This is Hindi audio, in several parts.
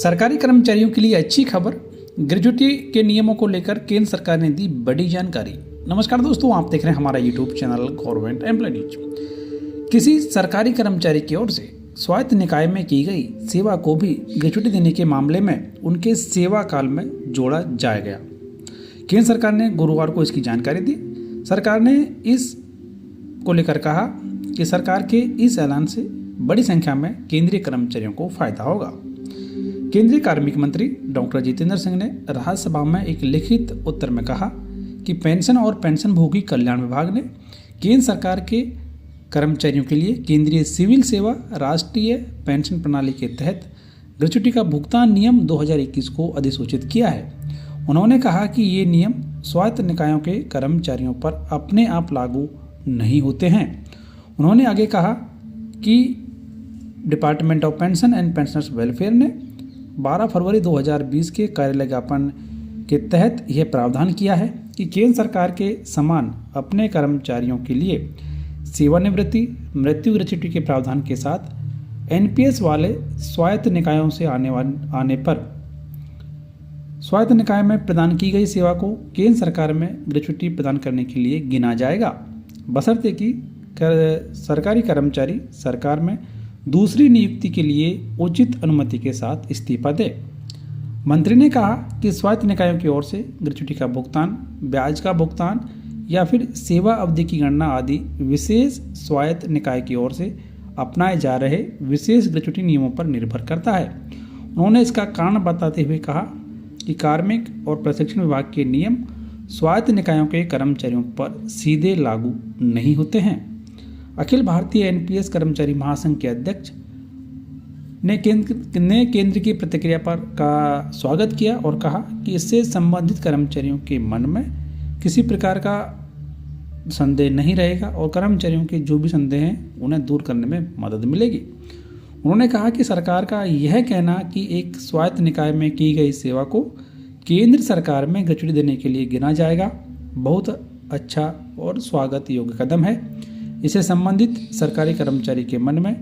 सरकारी कर्मचारियों के लिए अच्छी खबर। ग्रेजुटी के नियमों को लेकर केंद्र सरकार ने दी बड़ी जानकारी। नमस्कार दोस्तों, आप देख रहे हैं हमारा YouTube channel government employ news. किसी सरकारी कर्मचारी की ओर से स्वायत्त निकाय में की गई सेवा को भी ग्रेजुटी देने के मामले में उनके सेवा काल में जोड़ा जाएगा। केंद्र सरकार ने गुरुवार को इसकी जानकारी दी। सरकार ने इस को लेकर कहा कि सरकार के इस ऐलान से बड़ी संख्या में केंद्रीय कर्मचारियों को फायदा होगा। केंद्रीय कार्मिक मंत्री डॉक्टर जितेंद्र सिंह ने राज्यसभा में एक लिखित उत्तर में कहा कि पेंशन और पेंशनभोगी कल्याण विभाग ने केंद्र सरकार के कर्मचारियों के लिए केंद्रीय सिविल सेवा राष्ट्रीय पेंशन प्रणाली के तहत ग्रेच्युटी का भुगतान नियम 2021 को अधिसूचित किया है। उन्होंने कहा कि ये नियम स्वायत्त निकायों के कर्मचारियों पर अपने आप लागू नहीं होते हैं। उन्होंने आगे कहा कि department of pension and pensioners welfare ने 12 फरवरी 2020 के कार्यालय ज्ञापन के तहत यह प्रावधान किया है कि केंद्र सरकार के समान अपने कर्मचारियों के लिए सेवानिवृत्ति मृत्यु ग्रेच्युटी के प्रावधान के साथ एनपीएस वाले स्वायत्त निकायों से आने पर स्वायत्त निकाय में प्रदान की गई सेवा को केंद्र सरकार में ग्रेच्युटी प्रदान करने के लिए गिना जाएगा, बशर्ते कि सरकारी कर्मचारी सरकार में दूसरी नियुक्ति के लिए उचित अनुमति के साथ इस्तीफा दे। मंत्री ने कहा कि स्वायत्त निकायों की ओर से ग्रेच्युटी का भुगतान, ब्याज का भुगतान या फिर सेवा अवधि की गणना आदि विशेष स्वायत्त निकाय की ओर से अपनाए जा रहे विशेष ग्रेच्युटी नियमों पर निर्भर करता है। उन्होंने इसका कारण बताते हुए कहा कि कार्मिक और प्रशिक्षण विभाग के नियम स्वायत्त निकायों के कर्मचारियों पर सीधे लागू नहीं होते हैं। अखिल भारतीय एनपीएस कर्मचारी महासंघ के अध्यक्ष ने केंद्र की प्रतिक्रिया का स्वागत किया और कहा कि इससे संबंधित कर्मचारियों के मन में किसी प्रकार का संदेह नहीं रहेगा और कर्मचारियों के जो भी संदेह हैं उन्हें दूर करने में मदद मिलेगी। उन्होंने कहा कि सरकार का यह कहना कि एक स्वायत्त निकाय में की गई सेवा को केंद्र सरकार में ग्रेच्युटी देने के लिए गिना जाएगा बहुत अच्छा और स्वागत योग्य कदम है। इससे संबंधित सरकारी कर्मचारी के मन में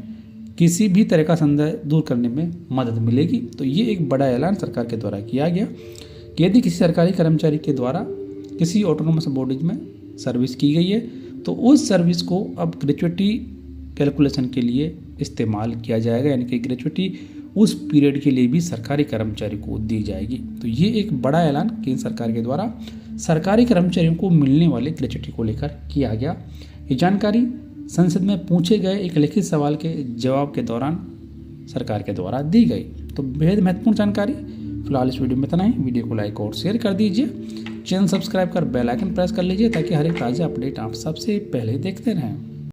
किसी भी तरह का संदेह दूर करने में मदद मिलेगी। तो ये एक बड़ा ऐलान सरकार के द्वारा किया गया कि यदि किसी सरकारी कर्मचारी के द्वारा किसी ऑटोनोमस बॉडीज में सर्विस की गई है तो उस सर्विस को अब ग्रेच्युटी कैलकुलेशन के लिए इस्तेमाल किया जाएगा, यानी कि ग्रेच्युटी उस पीरियड के लिए भी सरकारी कर्मचारी को दी जाएगी। तो ये एक बड़ा ऐलान केंद्र सरकार के द्वारा सरकारी कर्मचारियों को मिलने वाले ग्रेच्युटी को लेकर किया गया। ये जानकारी संसद में पूछे गए एक लिखित सवाल के जवाब के दौरान सरकार के द्वारा दी गई। तो बेहद महत्वपूर्ण जानकारी। फिलहाल इस वीडियो में इतना ही। वीडियो को लाइक और शेयर कर दीजिए, चैनल सब्सक्राइब कर बेल आइकन प्रेस कर लीजिए ताकि हर एक ताज़ा अपडेट आप सबसे पहले देखते रहें।